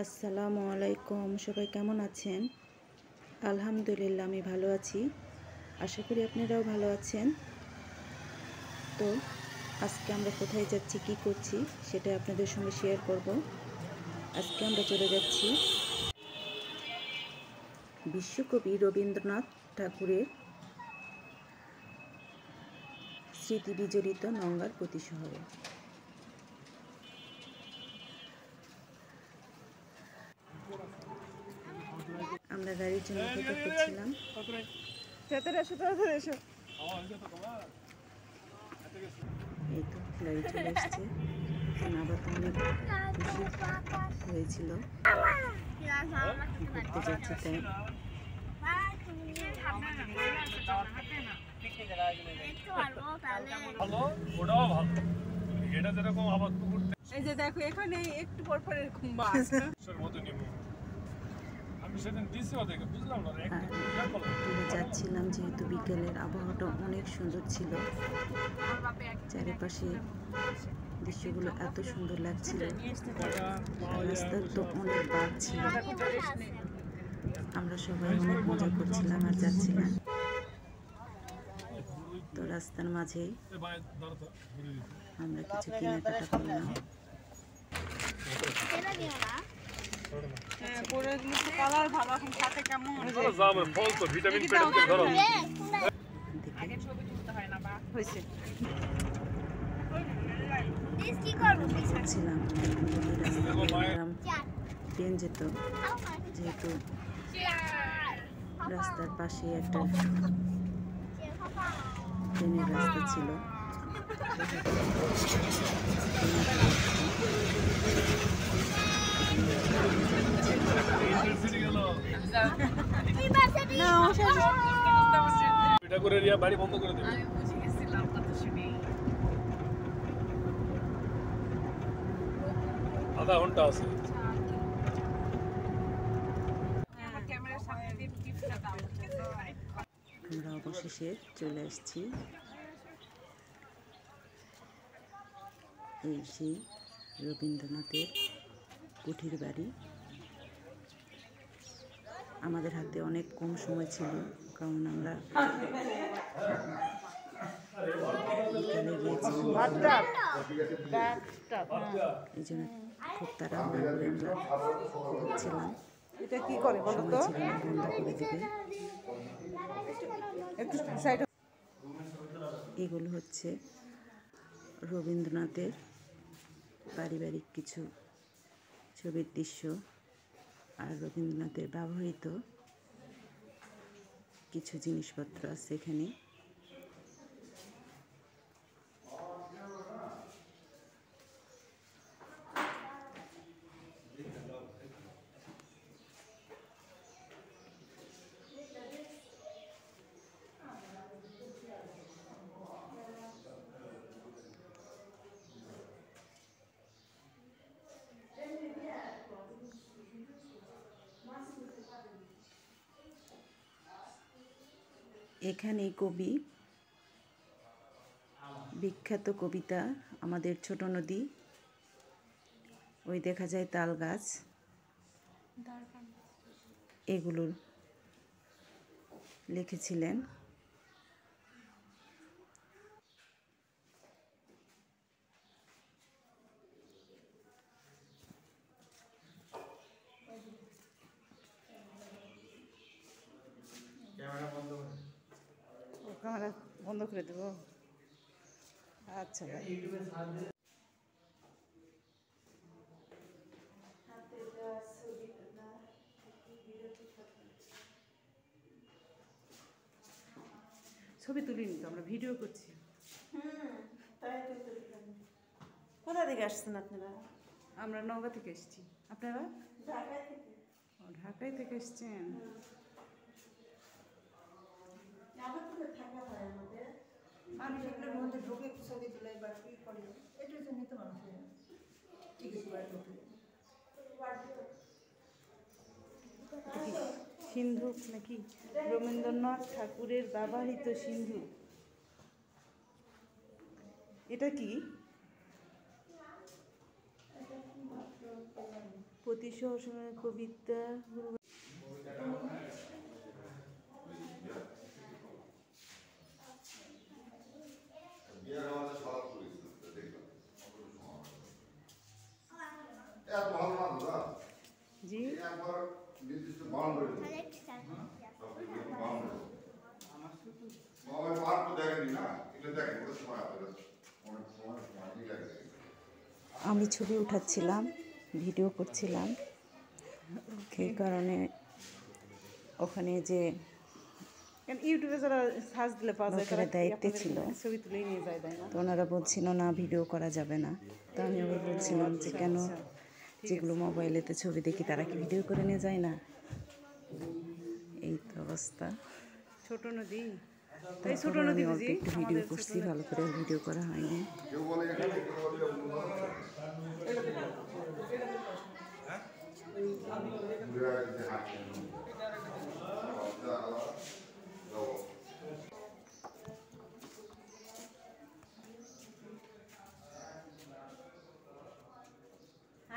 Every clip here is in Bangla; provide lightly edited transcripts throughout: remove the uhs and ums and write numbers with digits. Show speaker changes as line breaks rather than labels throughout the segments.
আসসালামু আলাইকুম। সবাই কেমন আছেন? আলহামদুলিল্লাহ আমি ভালো আছি। আশা করি আপনারাও ভালো আছেন। তো আজকে আমরা কোথায় যাচ্ছি, কি করছি সেটা আপনাদের সঙ্গে শেয়ার করব। আজকে আমরা চলে যাচ্ছি বিশ্বকবি রবীন্দ্রনাথ ঠাকুরের স্মৃতি বিজড়িত নওগাঁর প্রতি শহরে। আমরা গাড়ির জন্য অপেক্ষা করছিলাম। এই তো গাড়ি চলে এসছে। আবার তো অনেক খুশি হয়েছিল ঘুরতে যাচ্ছি তাই।
এই যে দেখো এখানে একটু পর পর এরকম বাস
যাচ্ছিলাম যেহেতু বিকেলের আবহাওয়াটা অনেক সুন্দর ছিল, চারিপাশে দৃশ্যগুলো এত সুন্দর লাগছিল। রাস্তার তো অনেক বাঘ ছিল, আমরা সবাই অনেক মজা করছিলাম আর যাচ্ছিলাম। তো রাস্তার মাঝেই আমরা কিছু কেনাকাটা করলাম। ট্রেন যেত, যেহেতু রাস্তার পাশে একটা ট্রেনের রাস্তা ছিল।
বাড়ি বন্ধ করে দেবে। আধা ঘন্টা আছে।
আমরা অবশেষে চলে আসছি এই সেই রবীন্দ্রনাথের কুঠির বাড়ি। আমাদের হাতে অনেক কম সময় ছিল, কারণ আমরা বিকালে গিয়েছিলাম, এই জন্য খুব তাড়াহুড়ো করে আমরা ছিলাম।
এটা কি করে বলো তো?
সময় ছিল না, বন্ধ করে দেবে। এগুলো হচ্ছে রবীন্দ্রনাথের পারিবারিক কিছু ছবির দৃশ্য আর রবীন্দ্রনাথের ব্যবহৃত কিছু জিনিসপত্র আছে এখানে। এখানে কবি বিখ্যাত কবিতা আমাদের ছোট নদী, ওই দেখা যায় তাল গাছ, এগুলো লিখেছিলেন।
ক্যামেরা বন্ধ করে দেবো। আচ্ছা ভাই, ছবি তুলিনি তো, আমরা ভিডিও করছি।
কোথা থেকে আসছেন আপনারা?
আমরা নওগাঁ থেকে এসেছি। আপনারা?
ঢাকায় থেকে।
ঢাকায় থেকে এসছেন।
মানুষের মধ্যে ঢুকে ছবি তুলে বা কি করে, এটার জন্য তো মানুষের টিকিট করে ঢুকে।
সিন্ধু নাকি রবীন্দ্রনাথ ঠাকুরের ব্যবহৃত সিন্ধু। এটা কি?
জ্যোতিষ কবিতা জি আমি ছবি উঠাচ্ছিলাম, ভিডিও করছিলাম, এই কারণে ওখানে যে
ইউটিউবে যারা সার্চ দিলে পাওয়া যায়
লোকেরা দায়িত্বে ছিল
ছবি তুলেই নিয়ে যায়, তাই না?
তো ওনারা বলছিল না ভিডিও করা যাবে না। তো আমি আবার বলছিলাম যে কেন, যেগুলো মোবাইলেতে ছবি দেখি তারা কি ভিডিও করে নিয়ে যায় না? এই তো অবস্থা।
ছোট নদী, এই ছোট
তারপর
নদী
আমি অল্প
বুঝি
একটু ভিডিও করছি, ভালো করে ভিডিও করা হয়নি।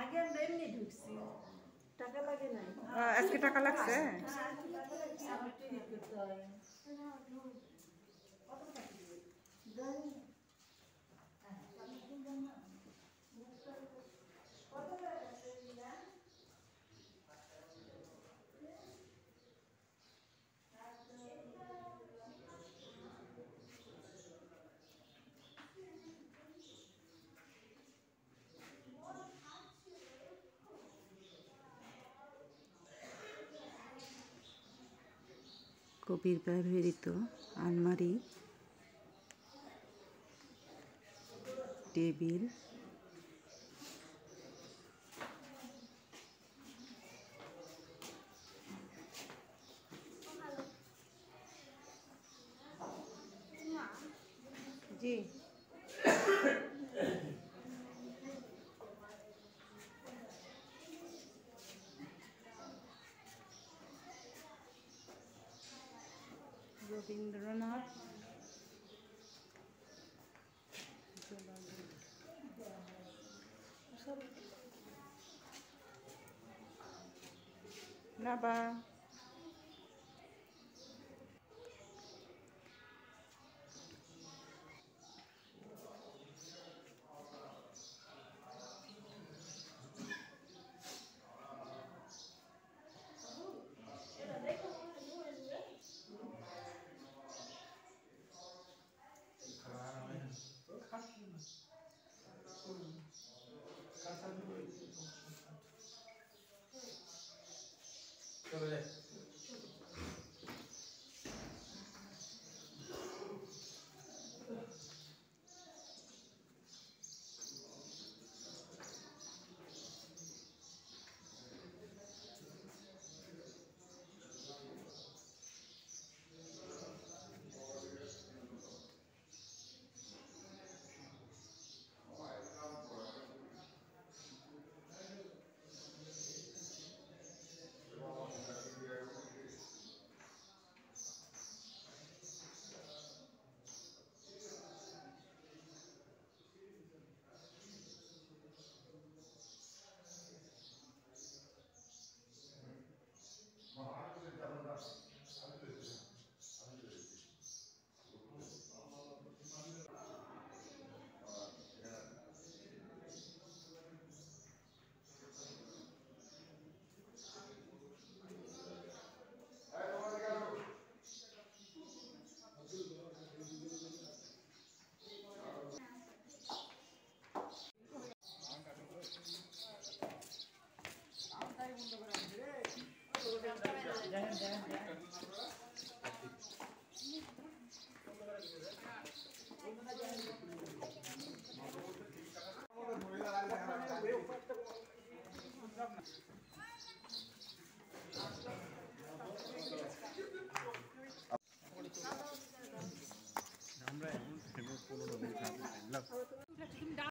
আগে আমরা এমনি ঢুকছি, টাকা লাগে নাই।
আজকে টাকা লাগছে।
আমার টিকিট করতে হয়।
কবির ব্যবহৃত আলমারি, টেবিল,
জি রবীন্দ্রনাথ না বা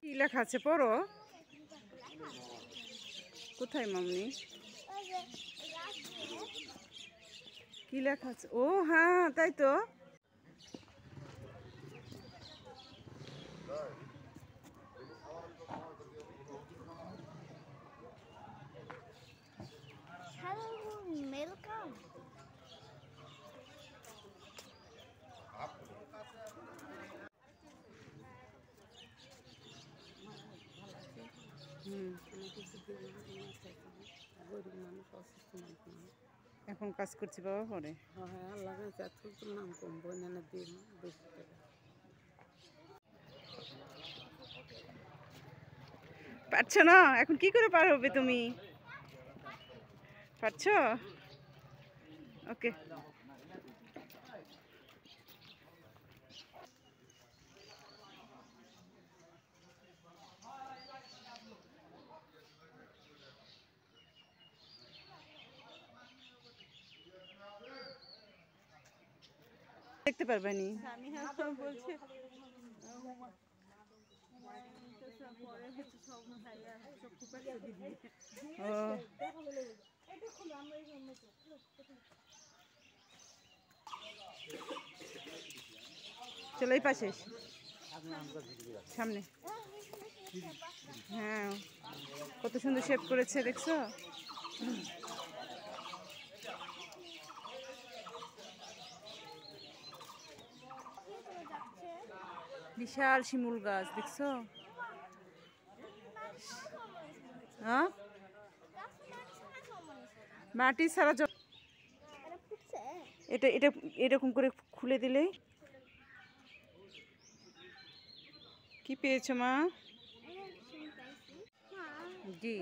কি লেখা আছে পড়ো। কোথায় মামনি? কি লেখা আছে? ও হ্যাঁ, তাই তো। গরিব মানুষ, অসুস্থ মানুষ না।
এখন কাজ করছি বাবা পরে।
হ্যাঁ, আল্লাহ তোর নাম কমবো না দিন বেশি টাকা।
পারছো না? এখন কি করে পার হবে তুমি? পারছো? ওকে। দেখতে পারবে নি।
আমি বলছি পরে হচ্ছে সব খাইয়া সব কুপাচ্ছে দিদি।
ও চলো এই পাশে এসো। সামনে। হ্যাঁ, কত সুন্দর শেপ করেছে দেখছো? বিশাল শিমুল গাছ দেখছো? হ্যাঁ, মাটি ছাড়া এটা এটা এরকম করে খুলে দিলে কি পেয়েছো মা? জি,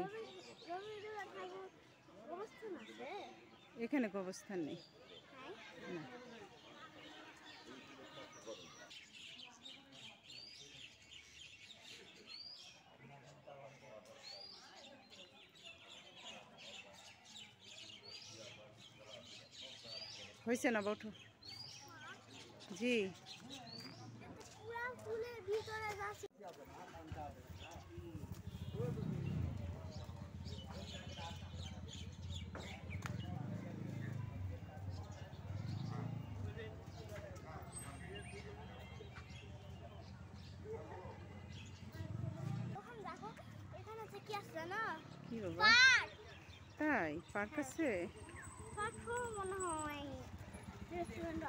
এখানে অবস্থান নেই না। হয়েছে না বটু? জি, কি বাবা? তাই পার্ক আছে?
মনে হয় রেস্টুরেন্ট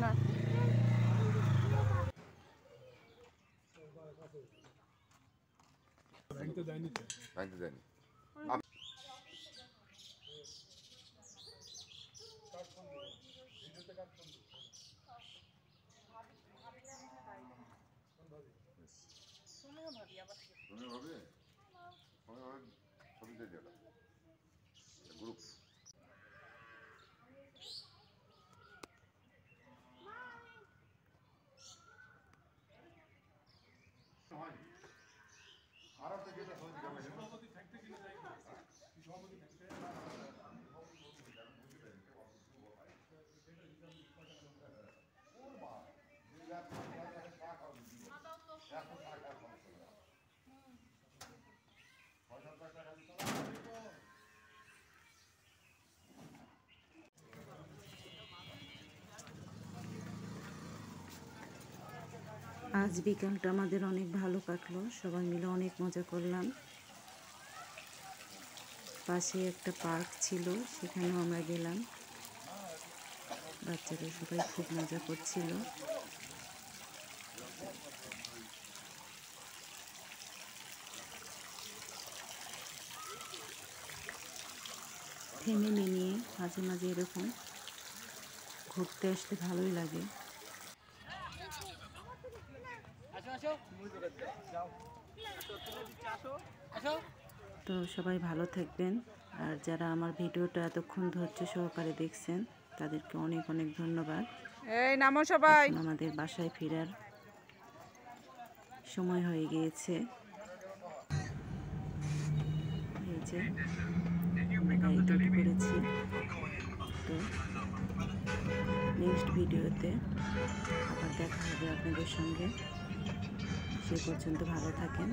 না,
ভাঙতে দেয়নি তো।
ভাঙতে দেয়নি। গ্রুপ
আজ বিকালটা আমাদের অনেক ভালো কাটলো, সবাই মিলে অনেক মজা করলাম। পাশে একটা পার্ক ছিল, সেখানেও আমরা গেলাম। বাচ্চারা সবাই খুব মজা করছিল। ফ্যামিলি নিয়ে মাঝে মাঝে এরকম ঘুরতে আসতে ভালোই লাগে। তো সবাই ভালো থাকবেন, আর যারা আমার ভিডিওটা এতক্ষণ ধৈর্য সহকারে দেখছেন তাদেরকে অনেক অনেক ধন্যবাদ।
এই নামো সবাই।
এখন আমাদের বাসায় ফেরার সময় হয়ে গিয়েছে। এই যে আমরা গাড়িতে উঠে পড়েছি। তো নেক্সট ভিডিওতে আবার দেখা হবে আপনাদের সঙ্গে। সে পর্যন্ত ভালো থাকেন।